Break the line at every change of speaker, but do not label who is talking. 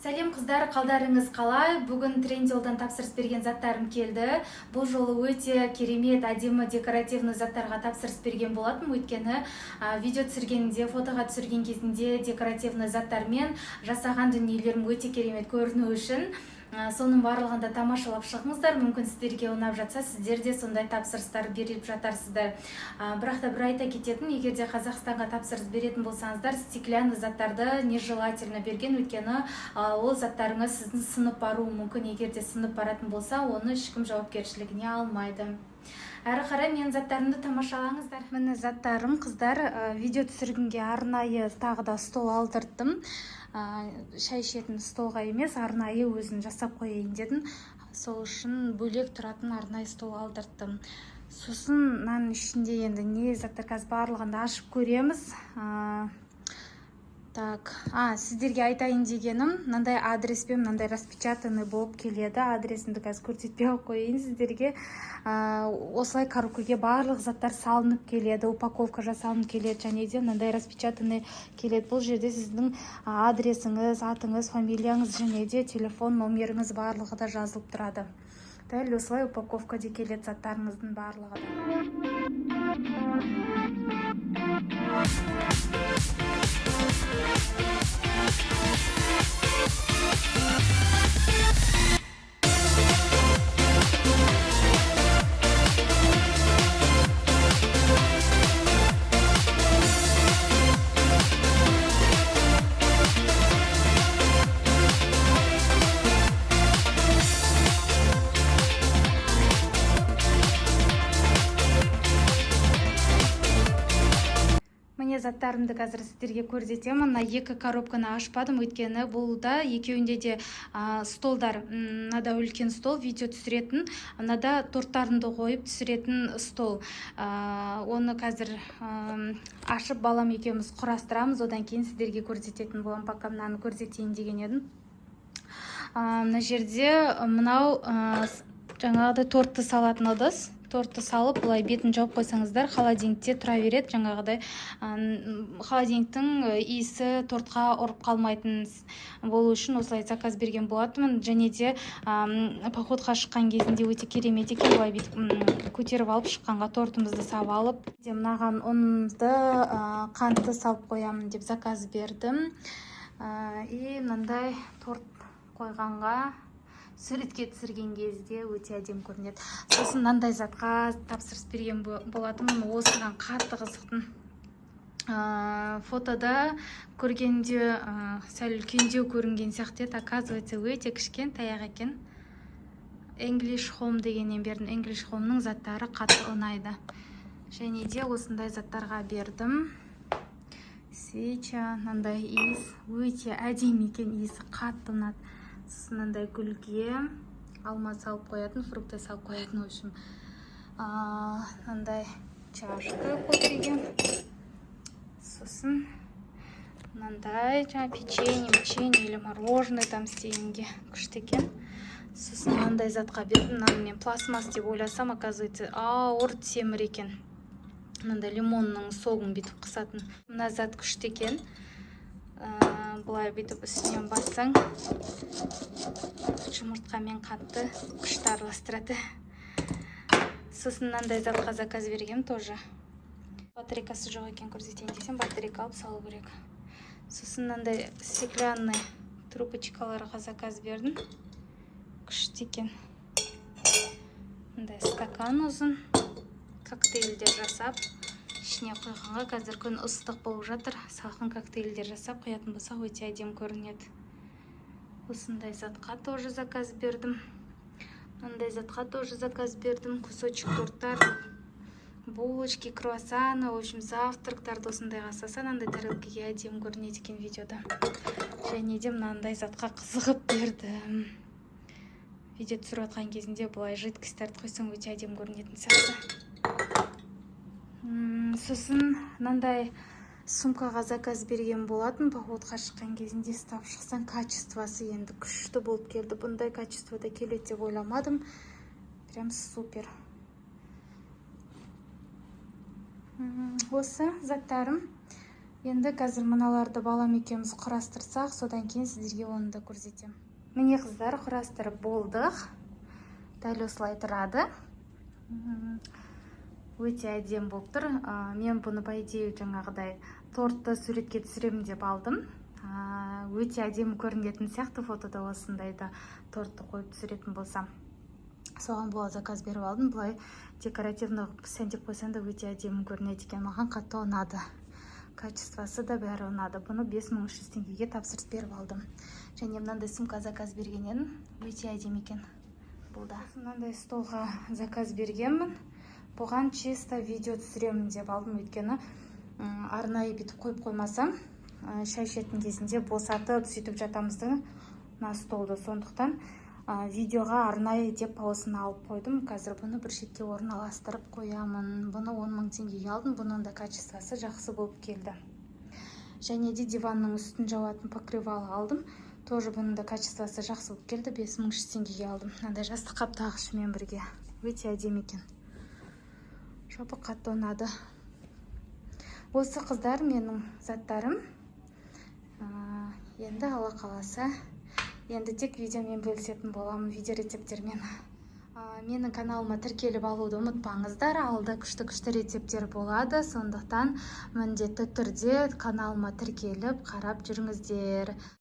Сәлем қыздар, қалдарыңыз қалай? Бүгін Трендилдан тапсырыс берген заттарым келді. Бұл жолы өте керемет, әдемі декоративный заттарға тапсырыс берген болатын. Өйткені видео түсіргенде, фотоға түсірген кезінде декоративный заттармен жасаған дүниелерім өте керемет көріну үшін соның барлығында тамашалап шығыңыздар. Мүмкін сіздерге ұнап жатса, сіздер де сондай тапсырыстар беріп жатарсыздар. Бірақ та бір айта кететін, егер де Қазақстанға тапсырыс беретін болсаңыздар, стеклянный заттарды нежелательно берген, өйткені ол заттарыңыз сіздің сынып баруы мүмкін. Егер де сынып баратын болса, оны ешкім жауапкершілігіне алмайды. Әрі қарай мен заттарымды тамашалаңыздар. Міне заттарым, қыздар, видео түсіргенге арнайы тағы да стол алдырттым. Шай ішетін столға емес, арнайы өзін жасап қойайын дедім. Сол үшін бөлек тұратын арнайы стол алдырттым. Сосын мынаның ішінде енді не заттар, қазір барлығында ашып көреміз. Сіздерге айтайын дегенім, мынандай адреспен мынандай распечатанный болып келеді. Адресімді қазір көрсетпей қойайын сіздерге. Осылай коробкаға барлық заттар салынып келеді, упаковка жасалынып келеді, және де мынандай распечатанный келеді. Бұл жерде сіздің адресіңіз, атыңыз, фамилияңыз және де телефон номеріңіз барлығы да жазылып тұрады. Дәл осылай упаковкада келеді заттарыңыздың барлығы заттарымды қазір сіздерге көрсетемін. Мына екі коробканы ашпадым, өйткені бұл да екеуінде де столдар. Мынада үлкен стол, видео түсіретін, мынада торттарымды қойып түсіретін стол. Оны қазір ашып балам екеуміз құрастырамыз, одан кейін сіздерге көрсететін боламын. Пока мынаны көрсетейін деген едім. Мына жерде мынау жаңағыдай тортты салатын ыдыс. Тортты салып, бұлай бетін жауып қойсаңыздар, холодильникте тұра береді. Жаңағыдай холодильниктің иісі тортқа ұрып қалмайтын болу үшін осылай заказ берген болатынмын. Және де походқа шыққан кезінде өте керемет екен. Бұлай бетіп көтеріп алып шыққанға тортымызды сап алып. Мынаған ұнды, қантты салып қоямын деп заказ бердім. И мынандай торт қойғанға суретке түсірген кезде өте әдем көрінеді. Сосын мынандай затқа тапсырыс берген болатынмын. Осыған қатты қызықтым. Фотода көргенде сәл үлкендеу көрінген сияқты еді. Оказывается, өте кішкен таяқ екен. English Home дегеннен бердім. English Home'ның заттары қатты ұнайды. Және де осындай заттарға бердім. Свеча, мынандай иіс өте әдемі екен, иісі қатты ұнады. Мынандай гүлге алма салып қоятын, фрукты салып қоятын өшім. Мынандай чашка қойген. Сосын мынандай печенье или мороженое там істегенге күшті екен. Сосын мынандай затқа бердім. Мынаны мен пластмасс деп ойласам, оказывается, ауыр темір екен. Мынандай лимонның согын бетіп қысатын. Мына зат күшті екен. Бұлай бетіп үстінен бассаң, жұмыртқамен қатты күшті араластырады. Сосын мынандай затқа заказ берген тоже. Батарейкасы жоқ екен, көрсетейін десем, батарейка алып салу керек. Сосын мынандай стеклянный трубочкаларға заказ бердім. Күшті екен. Мындай стакан ұзын, коктейльдер жасап, ішіне қойғанға, қазір күн ыстық болып жатыр. Салқын коктейльдер жасап қоятын болса, өте әдем көрінеді. Осындай затқа тоже заказ бердім. Мындай затқа тоже заказ бердім. Кусочек торттар, булочки, круассаны, в общем, завтрактарды осындайға салса, мынандай тарелкаға әдем көрінеді екен видеода. Және де мынандай затқа қызығып бердім. Видео түсіріп отқан кезінде бұлай жидкостьтарды қойсаң өте әдем көрінетін сияқты. Сосын мынандай сумкаға заказ берген болатын. Походқа шыққан кезінде ұстап шықсаң, качествосы енді күшті болып келді. Бұндай качествода келеді деп ойламадым. Прям супер. Осы заттарым. Енді қазір мыналарды балам екеуміз құрастырсақ, содан кейін сіздерге оны да көрсетемін. Міне қыздар, құрастырып болдық. Дәл осылай тұрады. Өте әдем болып тұр. Мен бұны по идее жаңағыдай тортты суретке түсіремін деп алдым. Өте әдемі көрінетін сияқты фотода, осындайда тортты қойып түсіретін болсам. Соған бола заказ беріп алдым. Бұлай декоративный сәндеп қойсам да өте әдемі көрінеді екен. Маған қатты ұнады. Качествосы да бәрі ұнады. Бұны 5300 теңгеге тапсырыс беріп алдым. Және мынандай сумка заказ берген едім. Өте әдемі екен. Бұл да. Мынандай столға заказ бергенмін. Бұған чисто видео түсіремін деп алдым, өйткені арнайы бүйтіп қойып қоймасам, шай ішетін кезінде босатып сөйтіп жатамызды мына столды. Сондықтан видеоға арнайы деп паузаны алып қойдым. Қазір бұны бір шетке орналастырып қоямын. Бұны 10 000 теңгеге алдым. Бұның да качествосы жақсы болып келді. Және де диванның үстін жауатын покрывал алдым. Тоже бұның да качествосы жақсы болып келді. 5300 теңгеге алдым. Мынандай жастық қаптағышымен бірге. Өте әдемі екен. Жапы қатты ұнады. Осы қыздар менің заттарым. Енді алла қаласа, енді тек видеомен бөлісетін боламын, видео рецептермен. Менің каналыма тіркеліп алуды ұмытпаңыздар. Алда күшті рецептер болады. Сондықтан міндетті түрде каналыма тіркеліп қарап жүріңіздер.